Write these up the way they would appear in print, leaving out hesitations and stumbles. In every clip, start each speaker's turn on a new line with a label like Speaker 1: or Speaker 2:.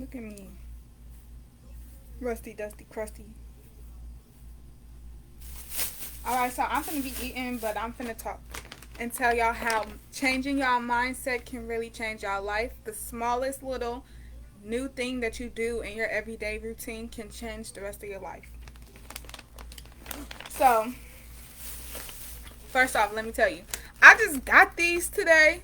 Speaker 1: Look at me. Rusty, dusty, crusty. Alright, so I'm finna be eating, but I'm finna talk and tell y'all how changing y'all mindset can really change y'all life. The smallest little new thing that you do in your everyday routine can change the rest of your life. So, first off, let me tell you, I just got these today,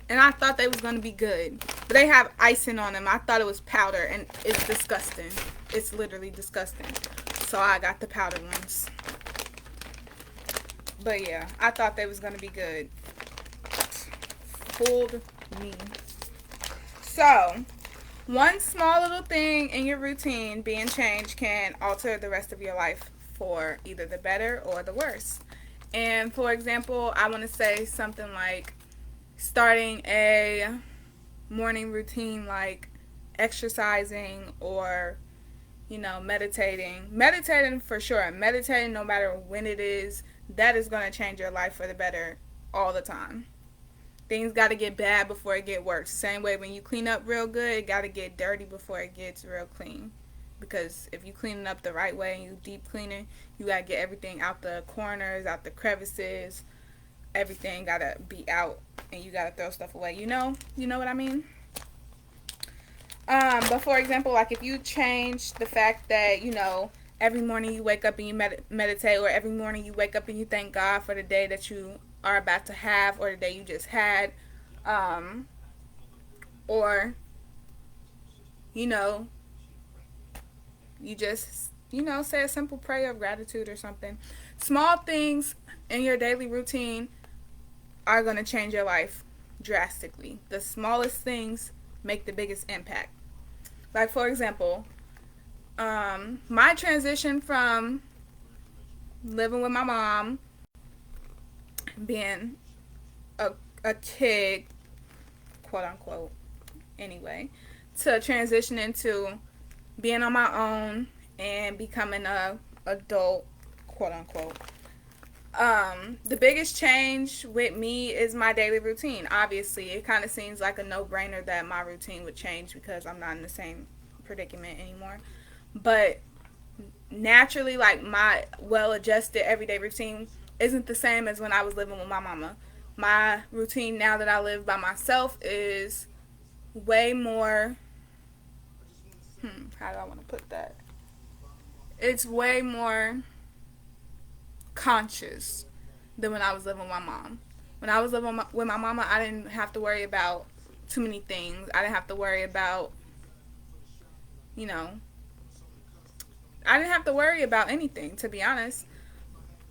Speaker 1: and I thought they was gonna be good, but they have icing on them. I thought it was powder, and it's disgusting. It's literally disgusting. So I got the powder ones. But yeah, I thought they was gonna be good. Fooled me. So, one small little thing in your routine being changed can alter the rest of your life for either the better or the worse. And for example, I want to say something like starting a morning routine like exercising or, you know, meditating. Meditating for sure. Meditating no matter when it is, that is going to change your life for the better all the time. Things got to get bad before it get worse. Same way when you clean up real good, it got to get dirty before it gets real clean. Because if you clean it up the right way and you deep cleaning, you got to get everything out the corners, out the crevices. Everything got to be out and you got to throw stuff away. You know what I mean? But for example, like if you change the fact that, you know, every morning you wake up and you meditate, or every morning you wake up and you thank God for the day that you are about to have or the day you just had, or, you know, you just, you know, say a simple prayer of gratitude or something. Small things in your daily routine are going to change your life drastically. The smallest things make the biggest impact. Like, for example, my transition from living with my mom, being a kid, quote unquote, anyway, to transitioning to being on my own and becoming a adult, quote unquote. The biggest change with me is my daily routine. Obviously, it kind of seems like a no-brainer that my routine would change because I'm not in the same predicament anymore. But naturally, like, my well-adjusted everyday routine isn't the same as when I was living with my mama. My routine now that I live by myself is way more, how do I want to put that? It's way more conscious than when I was living with my mom. When I was living with my mama, I didn't have to worry about too many things. I didn't have to worry about, you know, I didn't have to worry about anything, to be honest,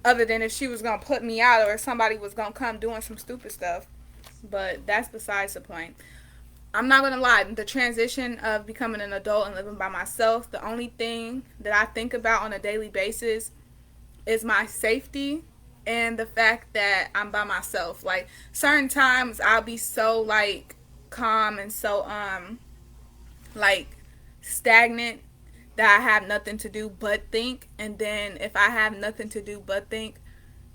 Speaker 1: other than if she was going to put me out or if somebody was going to come doing some stupid stuff. But that's besides the point. I'm not going to lie. The transition of becoming an adult and living by myself, the only thing that I think about on a daily basis is my safety and the fact that I'm by myself. Like, certain times I'll be so, like, calm and so, like, stagnant that I have nothing to do but think. And then if I have nothing to do but think,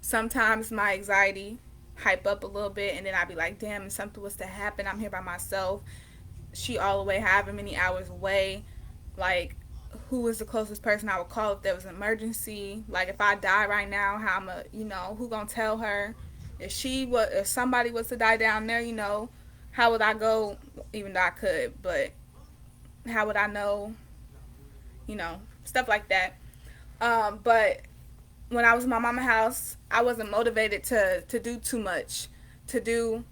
Speaker 1: sometimes my anxiety hype up a little bit, and then I'd be like, damn, if something was to happen, I'm here by myself, she all the way however many hours away, like, who is the closest person I would call if there was an emergency? Like, if I die right now, how I'm a, you know, who gonna tell her? If somebody was to die down there, you know, how would I go? Even though I could, but how would I know? You know, stuff like that. But when I was in my mama's house, I wasn't motivated to do too much, to do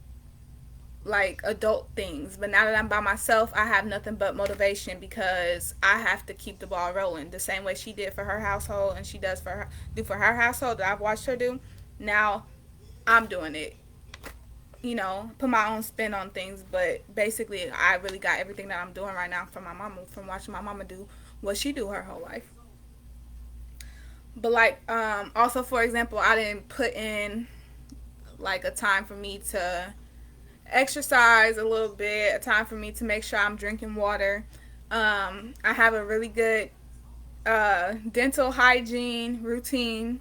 Speaker 1: like adult things. But now that I'm by myself, I have nothing but motivation because I have to keep the ball rolling the same way she did for her household and she does for her household that I've watched her do. Now I'm doing it. You know, put my own spin on things, but basically I really got everything that I'm doing right now from my mama, from watching my mama do what she do her whole life. But like, also for example, I didn't put in like a time for me to exercise a little bit, a time for me to make sure I'm drinking water. I have a really good dental hygiene routine.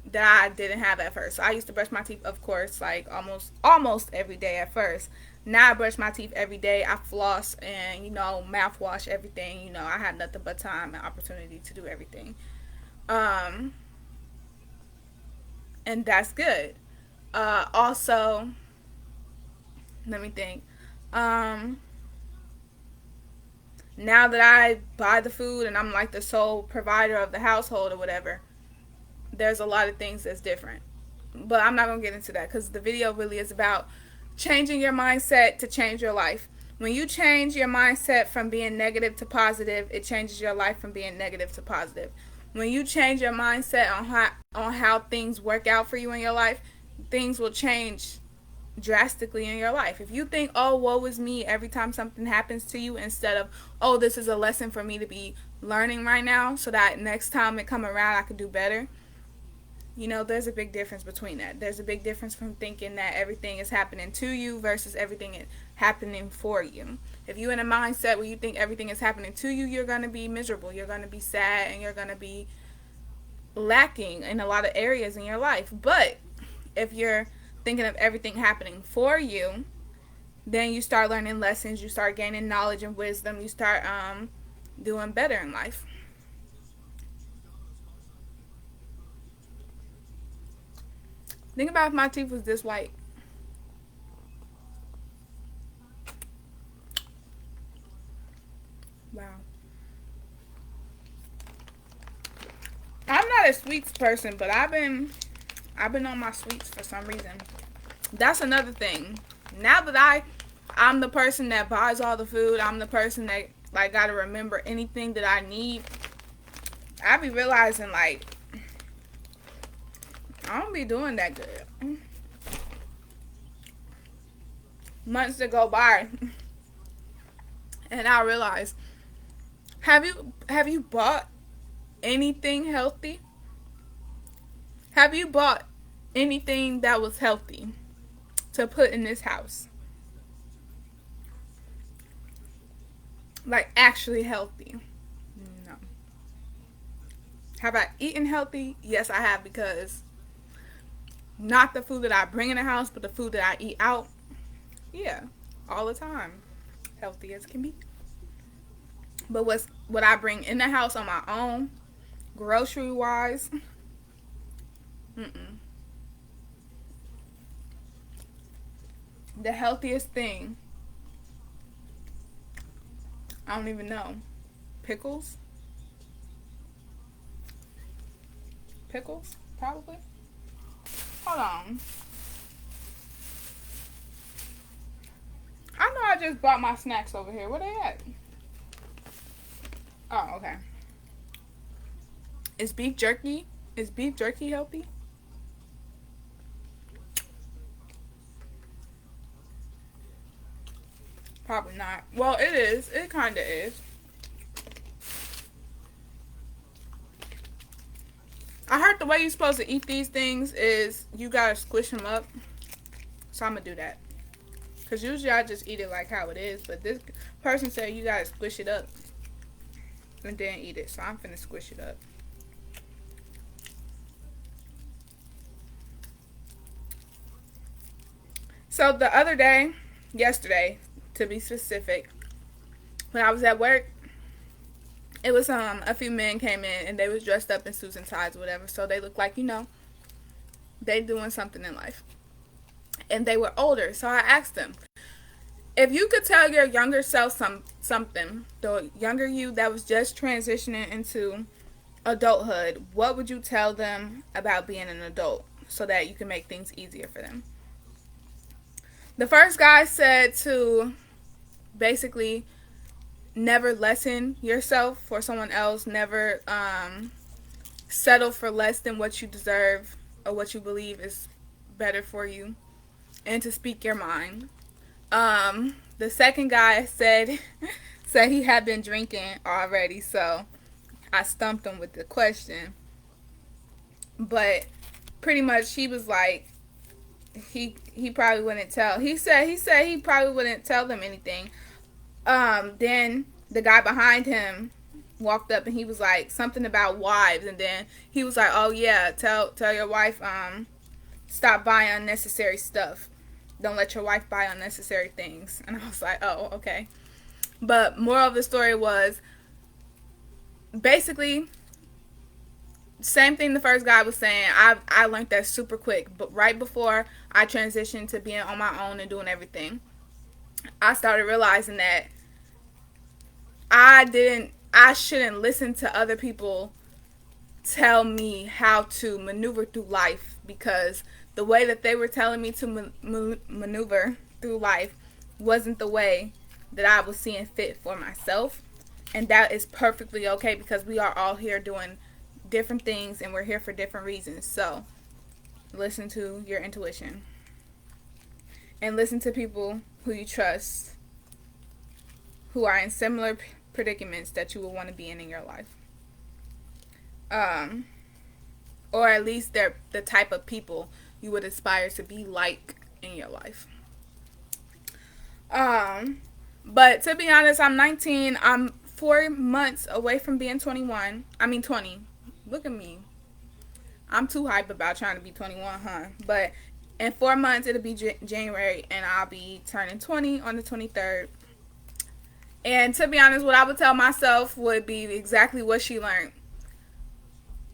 Speaker 1: that I didn't have at first. So I used to brush my teeth, of course, like almost every day at first. Now I brush my teeth every day. I floss and, mouthwash everything. I had nothing but time and opportunity to do everything. Um, and that's good. Also, let me think. Um, Now that I buy the food and I'm like the sole provider of the household or whatever, there's a lot of things that's different. But I'm not going to get into that because the video really is about changing your mindset to change your life. When you change your mindset from being negative to positive, it changes your life from being negative to positive. When you change your mindset on how things work out for you in your life, things will change drastically in your life. If you think, oh, woe is me every time something happens to you, instead of, oh, this is a lesson for me to be learning right now so that next time it come around I could do better. There's a big difference between that. There's a big difference from thinking that everything is happening to you versus everything is happening for you. If you're in a mindset where you think everything is happening to you, you're going to be miserable. You're going to be sad and you're going to be lacking in a lot of areas in your life. But if you're thinking of everything happening for you, then you start learning lessons, you start gaining knowledge and wisdom, you start doing better in life. Think about if my teeth was this white. Wow. I'm not a sweets person, but I've been on my sweets for some reason. That's another thing. Now that I'm the person that buys all the food, I'm the person that like gotta remember anything that I need. I be realizing like I don't be doing that good. Months to go by, and I realize, have you bought anything healthy? Have you bought anything that was healthy to put in this house? Like actually healthy? No. Have I eaten healthy? Yes, I have, because not the food that I bring in the house, but the food that I eat out. Yeah, all the time. Healthy as can be. But what I bring in the house on my own, grocery wise, the healthiest thing, I don't even know. Pickles? Pickles? Probably. Hold on. I know I just bought my snacks over here. Where they at? Oh, okay. Is beef jerky healthy? Probably not. Well, it is. It kind of is. I heard the way you're supposed to eat these things is you gotta squish them up. So I'm gonna do that. Because usually I just eat it like how it is. But this person said you gotta squish it up and then eat it. So I'm finna squish it up. So the other day, yesterday to be specific, when I was at work, it was a few men came in and they was dressed up in suits and ties or whatever. So they looked like, they doing something in life. And they were older. So I asked them, if you could tell your younger self something, the younger you that was just transitioning into adulthood, what would you tell them about being an adult so that you can make things easier for them? The first guy said to basically never lessen yourself for someone else, never settle for less than what you deserve or what you believe is better for you, and to speak your mind. The second guy said he had been drinking already, so I stumped him with the question. But pretty much he was like, he probably wouldn't tell. He said he probably wouldn't tell them anything. Then the guy behind him walked up and he was like something about wives, and then he was like, oh yeah, tell your wife stop buying unnecessary stuff. Don't let your wife buy unnecessary things. And I was like, oh, okay. But moral of the story was basically same thing the first guy was saying. I learned that super quick. But right before I transitioned to being on my own and doing everything, I started realizing that I shouldn't listen to other people tell me how to maneuver through life, because the way that they were telling me to maneuver through life wasn't the way that I was seeing fit for myself. And that is perfectly okay, because we are all here doing different things and we're here for different reasons. So listen to your intuition and listen to people who you trust, who are in similar predicaments that you will want to be in your life. Or at least they're the type of people you would aspire to be like in your life. But to be honest, I'm 19. I'm 4 months away from being 21. I mean 20. Look at me. I'm too hype about trying to be 21, huh? But in 4 months, it'll be January, and I'll be turning 20 on the 23rd. And to be honest, what I would tell myself would be exactly what she learned.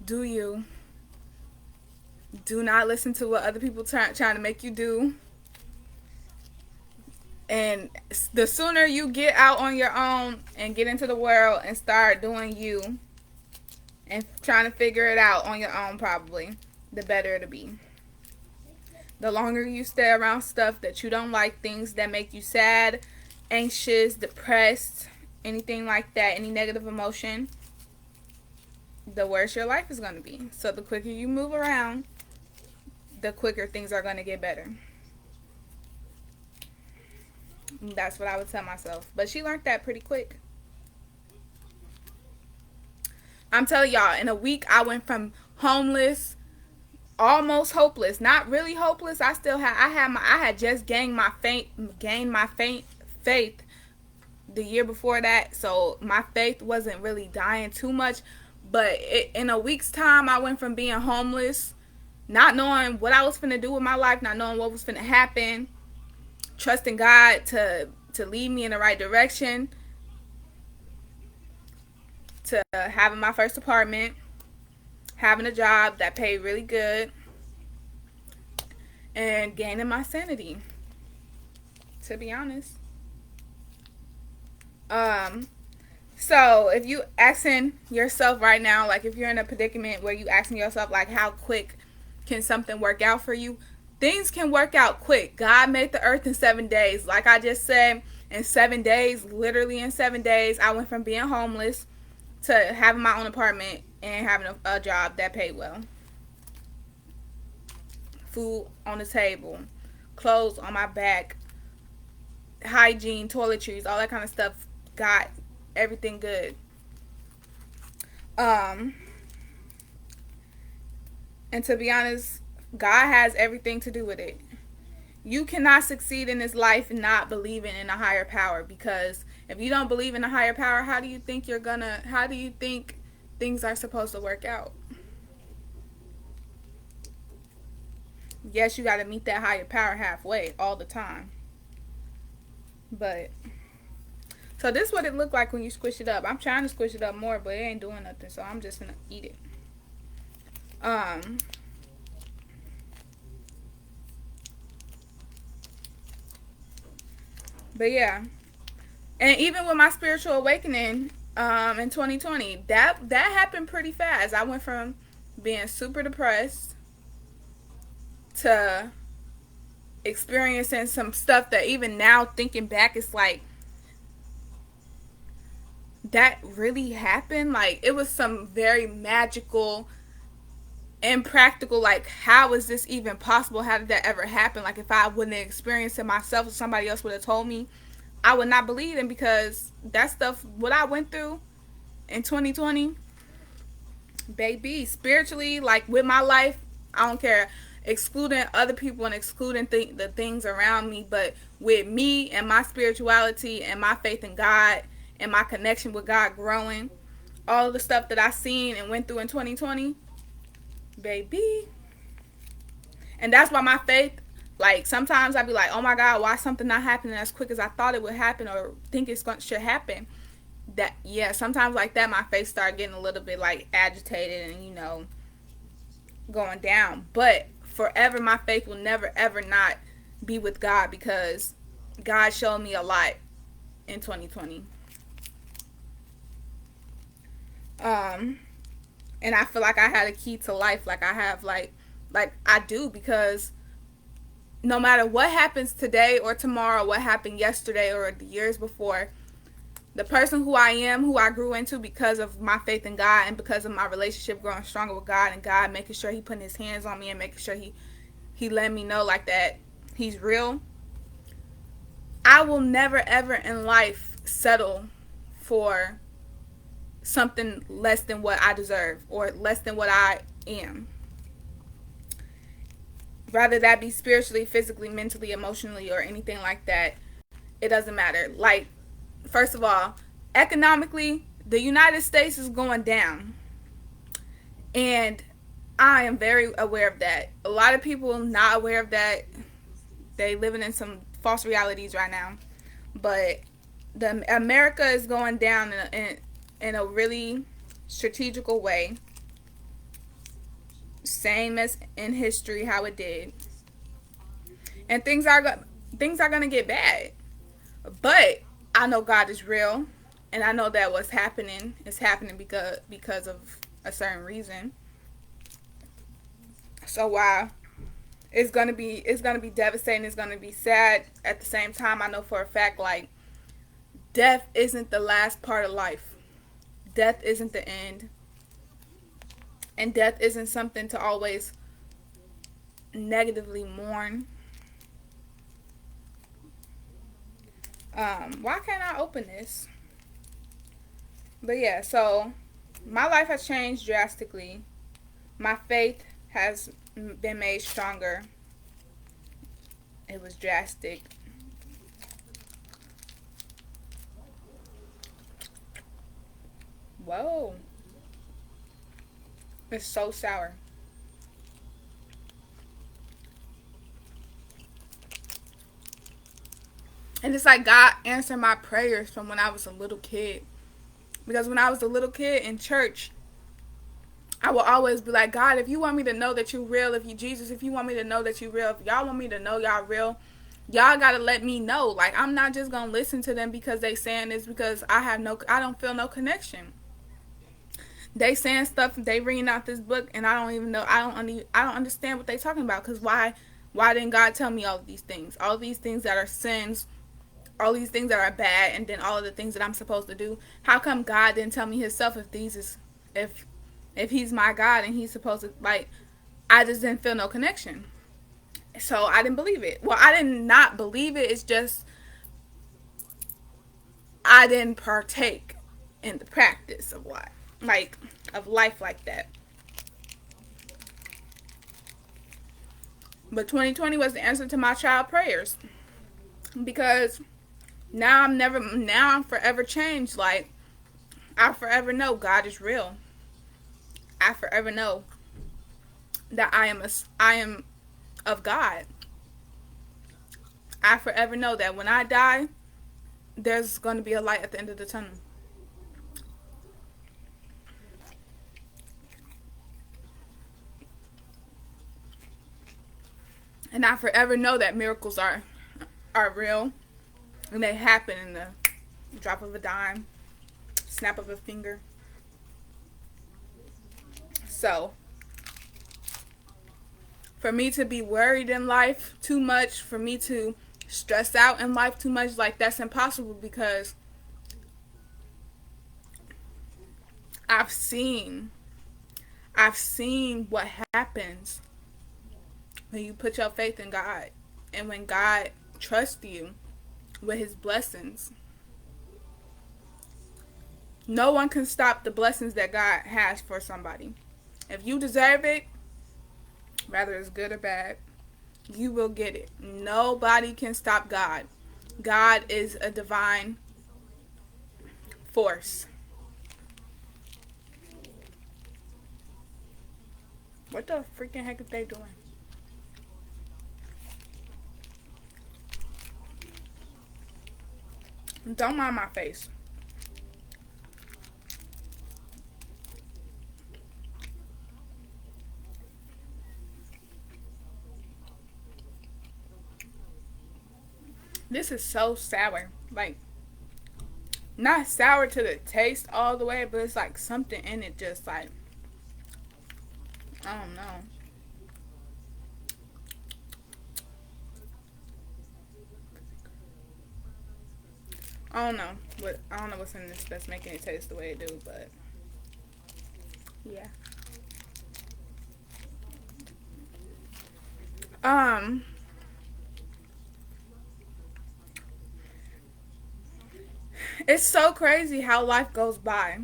Speaker 1: Do you. Do not listen to what other people trying to make you do. And the sooner you get out on your own and get into the world and start doing you and trying to figure it out on your own, probably, the better it'll be. The longer you stay around stuff that you don't like, things that make you sad, anxious, depressed, anything like that, any negative emotion, the worse your life is going to be. So the quicker you move around, the quicker things are going to get better. That's what I would tell myself. But she learned that pretty quick. I'm telling y'all, in a week I went from homeless, almost hopeless, not really hopeless. I had just gained my faith the year before that, so my faith wasn't really dying too much. But in a week's time, I went from being homeless, not knowing what I was finna do with my life, not knowing what was finna happen, trusting God to lead me in the right direction, to having my first apartment, having a job that paid really good, and gaining my sanity, to be honest. So if you asking yourself right now, like if you're in a predicament where you asking yourself like how quick can something work out for you, things can work out quick. God made the earth in 7 days. Like I just said, in 7 days, literally in 7 days, I went from being homeless to having my own apartment and having a job that paid well. Food on the table, clothes on my back, hygiene, toiletries, all that kind of stuff. Got everything good. And to be honest, God has everything to do with it. You cannot succeed in this life not believing in a higher power, because if you don't believe in a higher power, how do you think things are supposed to work out? Yes, you got to meet that higher power halfway all the time. But so this is what it looked like when you squish it up. I'm trying to squish it up more, but it ain't doing nothing, so I'm just gonna eat it. But yeah, and even with my spiritual awakening in 2020, that happened pretty fast. I went from being super depressed to experiencing some stuff that even now thinking back, it's like, that really happened. Like, it was some very magical, impractical, like, how is this even possible? How did that ever happen? Like, if I wouldn't have experienced it myself, or somebody else would have told me, I would not believe them, because that stuff, what I went through in 2020, baby, spiritually, like with my life, I don't care, excluding other people and excluding the things around me, but with me and my spirituality and my faith in God and my connection with God growing, all of the stuff that I seen and went through in 2020, baby. And that's why my faith, like, sometimes I be like, oh my God, why something not happening as quick as I thought it would happen or think should happen. That, yeah, sometimes like that, my faith start getting a little bit like agitated and, going down. But forever, my faith will never ever not be with God, because God showed me a lot in 2020. And I feel like I had a key to life, like I have, like I do, because no matter what happens today or tomorrow, what happened yesterday or the years before, the person who I am, who I grew into because of my faith in God and because of my relationship growing stronger with God, and God making sure he putting his hands on me and making sure he let me know like that he's real, I will never ever in life settle for something less than what I deserve or less than what I am. Rather that be spiritually, physically, mentally, emotionally, or anything like that, it doesn't matter. Like, first of all, economically, the United States is going down. And I am very aware of that. A lot of people not aware of that. They living in some false realities right now. But America is going down in a really strategical way. Same as in history how it did. And things are going to get bad. But I know God is real, and I know that what's happening is happening because of a certain reason. So while it's gonna be devastating, it's gonna be sad, at the same time, I know for a fact, like, death isn't the last part of life. Death isn't the end. And death isn't something to always negatively mourn. Why can't I open this? But yeah, so my life has changed drastically. My faith has been made stronger. It was drastic. Whoa. It's so sour. And it's like God answered my prayers from when I was a little kid. Because when I was a little kid in church, I will always be like, God, if you want me to know that you're real, if you want me to know that you're real, if y'all want me to know y'all real, y'all gotta let me know. Like, I'm not just gonna listen to them because they saying this, because I don't feel no connection. They saying stuff, they reading out this book, and I don't even know, I don't understand what they talking about. Because why didn't God tell me all of these things? All of these things that are sins, all these things that are bad, and then all of the things that I'm supposed to do. How come God didn't tell me himself if he's my God and he's supposed to, like, I just didn't feel no connection. So I didn't believe it. Well, I did not believe it. It's just I didn't partake in the practice of life like that. But 2020 was the answer to my child prayers, because now I'm forever changed. Like, I forever know God is real. I forever know that I am of God. I forever know that when I die, there's going to be a light at the end of the tunnel. And I forever know that miracles are real, and they happen in the drop of a dime, snap of a finger. So, for me to be worried in life too much, for me to stress out in life too much, like, that's impossible, because I've seen what happens when you put your faith in God, and when God trusts you with his blessings. No one can stop the blessings that God has for somebody. If you deserve it, whether it's good or bad, you will get it. Nobody can stop God. God is a divine force. What the freaking heck is they doing? Don't mind my face. This is so sour. Like, not sour to the taste all the way, but it's like something in it just like, I don't know. I don't know what's in this that's making it taste the way it do, but yeah. Um, it's so crazy how life goes by.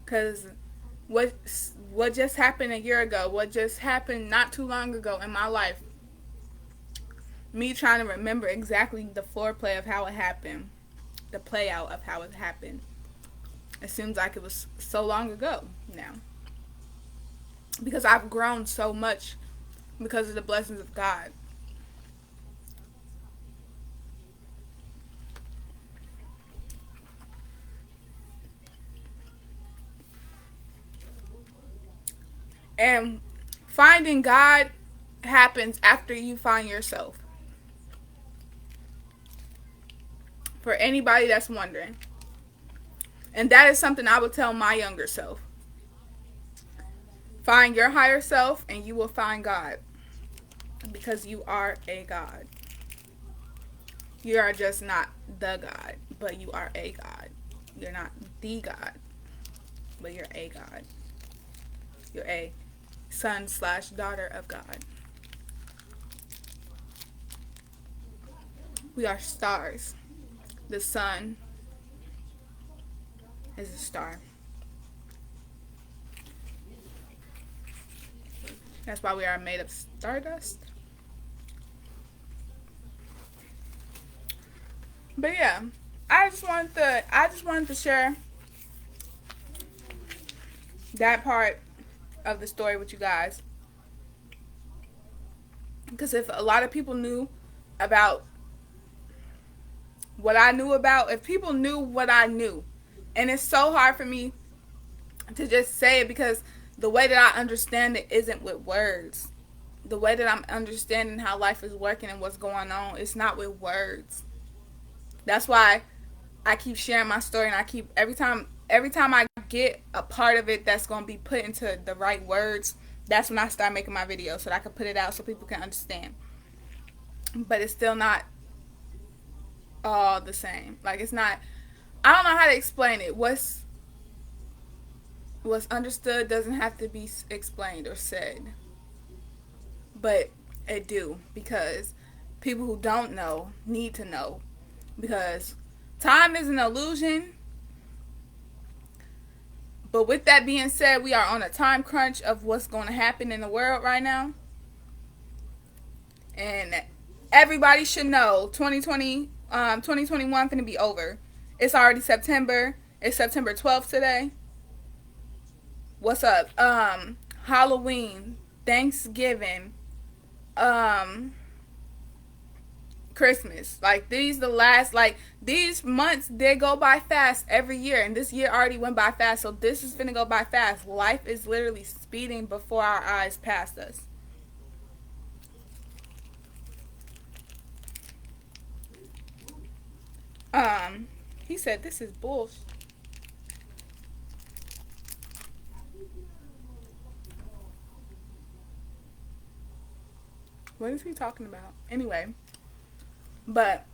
Speaker 1: Cause what what just happened a year ago, what just happened not too long ago in my life, me trying to remember exactly the foreplay of how it happened, the play out of how it happened. It seems like it was so long ago now. Because I've grown so much because of the blessings of God. And finding God happens after you find yourself. For anybody that's wondering. And that is something I would tell my younger self. Find your higher self and you will find God. Because you are a God. You are just not the God, but you are a God. You're not the God, but you're a God. You're a son/daughter of God. We are stars. The sun is a star. That's why we are made of stardust. But yeah, I just wanted to share that part of the story with you guys. Because if a lot of people knew about what I knew about, if people knew what I knew, and it's so hard for me to just say it because the way that I understand it isn't with words. The way that I'm understanding how life is working and what's going on, it's not with words. That's why I keep sharing my story, and I keep every time I get a part of it that's going to be put into the right words, that's when I start making my video so that I can put it out so people can understand. But it's still not all the same. Like, it's not, I don't know how to explain it. What's understood doesn't have to be explained or said. But it do, because people who don't know need to know. Because time is an illusion. But with that being said, we are on a time crunch of what's going to happen in the world right now. And everybody should know 2021 going to be over. It's already September. It's September 12th today. What's up? Halloween, Thanksgiving, Christmas. Like, these months, they go by fast every year, and this year already went by fast, so this is finna go by fast. Life is literally speeding before our eyes past us. He said this is bullshit. What is he talking about? Anyway, but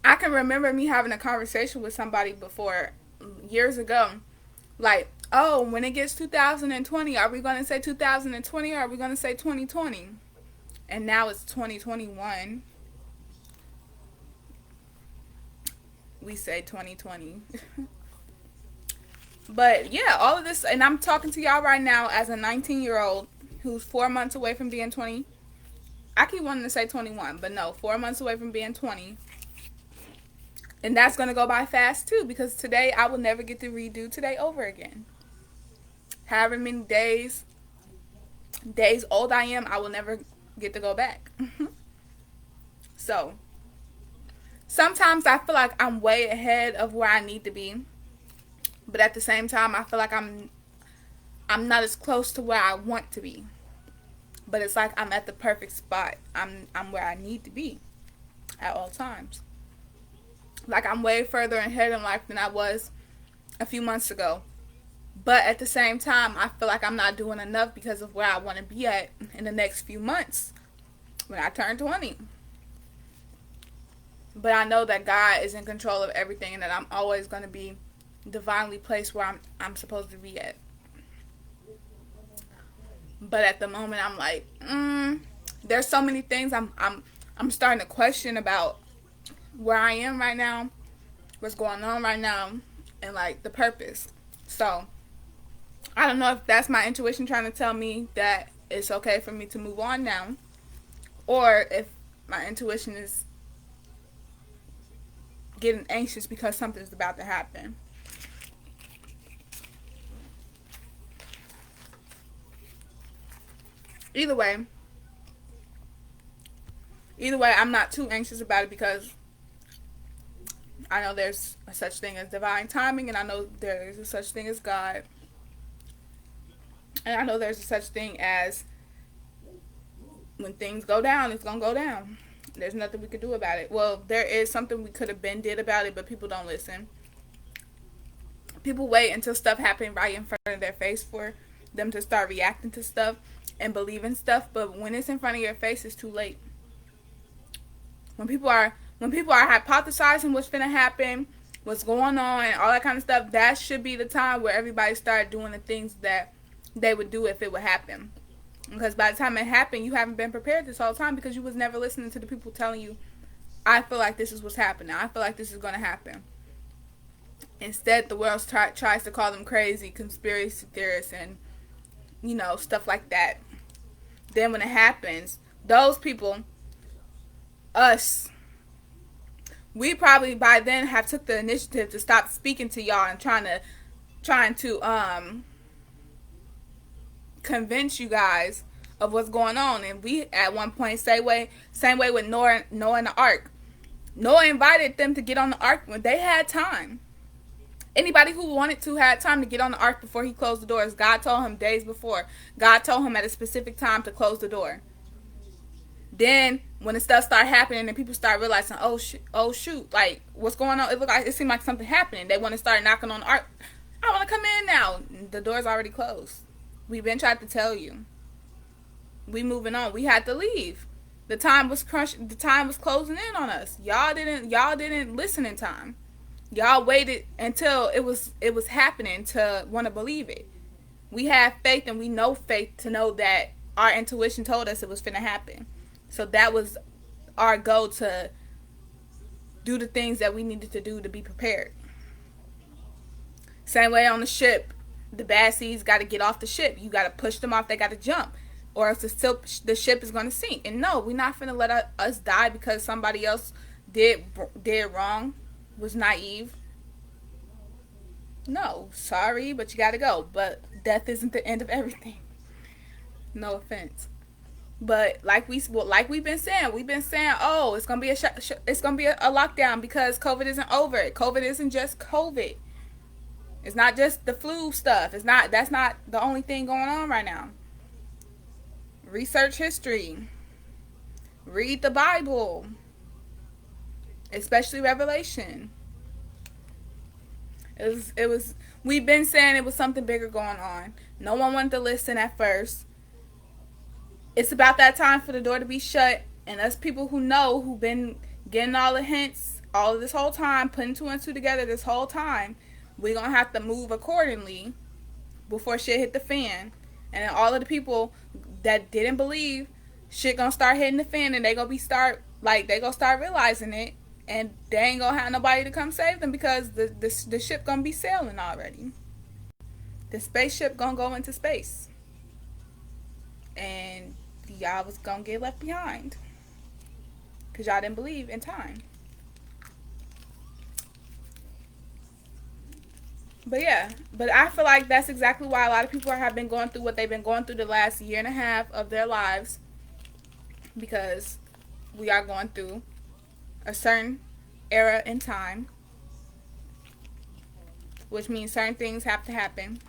Speaker 1: I can remember me having a conversation with somebody before, years ago, like, oh, when it gets 2020, are we going to say 2020 or are we going to say 2020? And now it's 2021. We say 2020. But yeah, all of this, and I'm talking to y'all right now as a 19-year-old who's 4 months away from being 20. I keep wanting to say 21, but no, 4 months away from being 20. And that's going to go by fast too, because today I will never get to redo today over again. however many days old I am, I will never get to go back. So sometimes I feel like I'm way ahead of where I need to be, but at the same time I feel like I'm not as close to where I want to be. But it's like I'm at the perfect spot. I'm where I need to be at all times. Like I'm way further ahead in life than I was a few months ago. But at the same time, I feel like I'm not doing enough because of where I want to be at in the next few months when I turn 20. But I know that God is in control of everything and that I'm always going to be divinely placed where I'm supposed to be at. But at the moment, I'm like, there's so many things I'm starting to question about where I am right now, what's going on right now, and like the purpose. So I don't know if that's my intuition trying to tell me that it's okay for me to move on now, or if my intuition is getting anxious because something's about to happen. Either way, I'm not too anxious about it because I know there's a such thing as divine timing, and I know there is a such thing as God, and I know there's a such thing as when things go down, it's gonna go down. There's nothing we could do about it. Well, there is something we could have been did about it, but people don't listen. People wait until stuff happens right in front of their face for them to start reacting to stuff and believing stuff, but when it's in front of your face, it's too late. When people are hypothesizing what's gonna happen, what's going on, and all that kind of stuff, that should be the time where everybody start doing the things that they would do if it would happen. Because by the time it happened, you haven't been prepared this whole time because you was never listening to the people telling you, I feel like this is what's happening. I feel like this is going to happen. Instead, the world tries to call them crazy, conspiracy theorists, and, stuff like that. Then when it happens, those people, us, we probably by then have took the initiative to stop speaking to y'all and trying to convince you guys of what's going on. And we at one point same way with Noah and the ark. Noah invited them to get on the ark when they had time. Anybody who wanted to had time to get on the ark before he closed the doors. God told him days before. God told him at a specific time to close the door. Then when the stuff started happening and people start realizing, oh shoot, like what's going on? It seemed like something happening. They want to start knocking on the ark. I want to come in now. The door's already closed. We've been trying to tell you. We moving on. We had to leave. The time was crushed. The time was closing in on us. Y'all didn't listen in time. Y'all waited until it was happening to want to believe it. We have faith, and we know faith to know that our intuition told us it was finna happen. So that was our goal, to do the things that we needed to do to be prepared. Same way on the ship. The bad seeds got to get off the ship. You got to push them off. They got to jump, or else the ship is going to sink. And no, we're not finna let us die because somebody else did wrong, was naive. No, sorry, but you got to go. But death isn't the end of everything. No offense. But like we've been saying, oh, it's gonna be a lockdown because COVID isn't over. COVID isn't just COVID. It's not just the flu stuff. That's not the only thing going on right now. Research history. Read the Bible. Especially Revelation. We've been saying it was something bigger going on. No one wanted to listen at first. It's about that time for the door to be shut, and us people who've been getting all the hints all of this whole time, putting two and two together this whole time, we're going to have to move accordingly before shit hit the fan. And then all of the people that didn't believe, shit going to start hitting the fan, and they going to start realizing it, and they ain't going to have nobody to come save them because the ship going to be sailing already. The spaceship going to go into space. And y'all was going to get left behind because y'all didn't believe in time. But yeah, but I feel like that's exactly why a lot of people have been going through what they've been going through the last year and a half of their lives, because we are going through a certain era in time, which means certain things have to happen.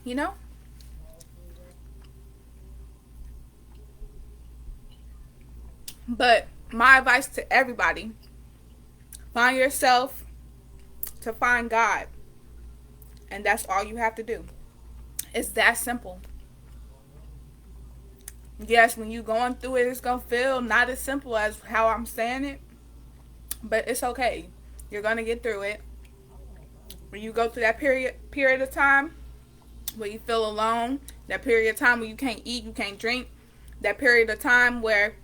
Speaker 1: You know? But my advice to everybody, find yourself to find God. And that's all you have to do. It's that simple. Yes, when you're going through it, it's going to feel not as simple as how I'm saying it. But it's okay. You're going to get through it. When you go through that period of time where you feel alone, that period of time where you can't eat, you can't drink, that period of time where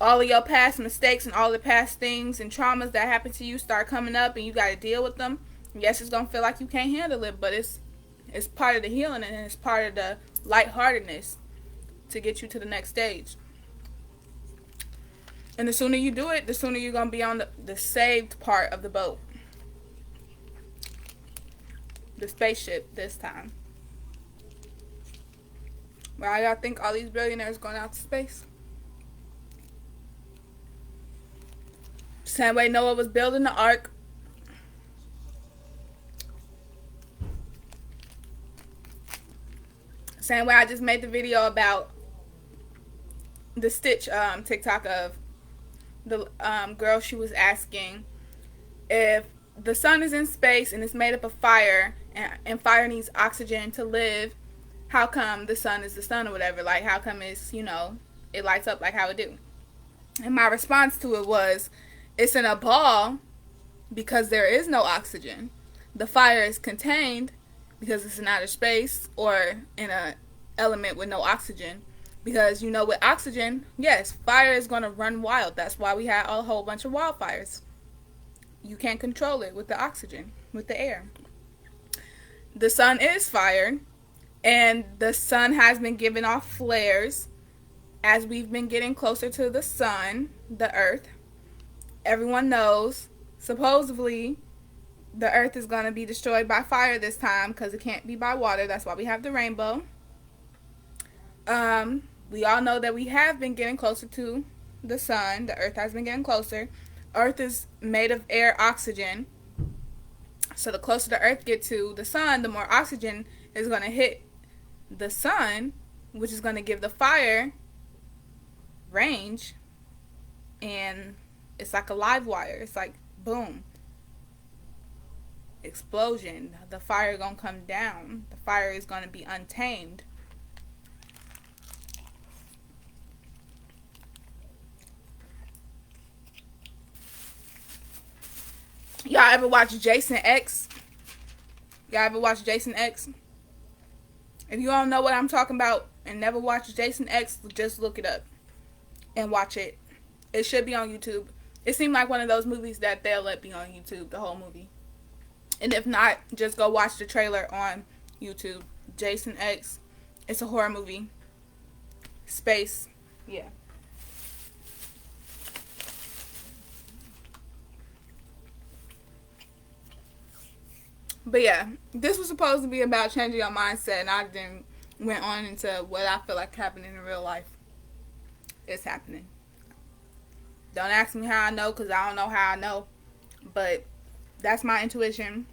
Speaker 1: all of your past mistakes and all the past things and traumas that happened to you start coming up and you got to deal with them. Yes, it's going to feel like you can't handle it, but it's part of the healing and it's part of the lightheartedness to get you to the next stage. And the sooner you do it, the sooner you're going to be on the saved part of the boat. The spaceship this time. Why y'all think all these billionaires going out to space? Same way Noah was building the ark. Same way I just made the video about the Stitch TikTok of the girl. She was asking if the sun is in space and it's made up of fire and fire needs oxygen to live, how come the sun is the sun or whatever? Like, how come it's, it lights up like how it do? And my response to it was, it's in a ball because there is no oxygen. The fire is contained because it's in outer space or in an element with no oxygen. Because, with oxygen, yes, fire is going to run wild. That's why we had a whole bunch of wildfires. You can't control it with the oxygen, with the air. The sun is fire, and the sun has been giving off flares as we've been getting closer to the sun, the earth. Everyone knows, supposedly, the earth is going to be destroyed by fire this time because it can't be by water. That's why we have the rainbow. We all know that we have been getting closer to the sun. The earth has been getting closer. Earth is made of air, oxygen. So the closer the earth gets to the sun, the more oxygen is going to hit the sun, which is going to give the fire range. And it's like a live wire. It's like, boom. Explosion. The fire is going to come down. The fire is going to be untamed. Y'all ever watch Jason X? Y'all ever watch Jason X? If you don't know what I'm talking about and never watched Jason X, just look it up and watch it. It should be on YouTube. It seemed like one of those movies that they'll let be on YouTube, the whole movie. And if not, just go watch the trailer on YouTube. Jason X. It's a horror movie. Space. Yeah. But yeah, this was supposed to be about changing your mindset, and I then went on into what I feel like happening in real life. It's happening. Don't ask me how I know, because I don't know how I know. But that's my intuition.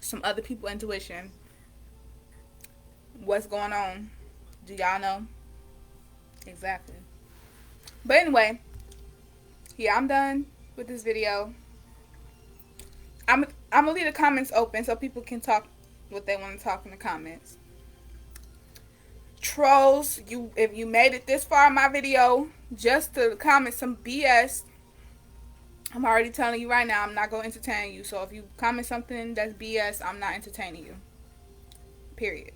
Speaker 1: Some other people's intuition. What's going on? Do y'all know? Exactly. But anyway, yeah, I'm done with this video. I'm gonna leave the comments open so people can talk what they want to talk in the comments. Trolls, if you made it this far in my video just to comment some BS, I'm already telling you right now, I'm not gonna entertain you. So if you comment something that's BS, I'm not entertaining you. Period.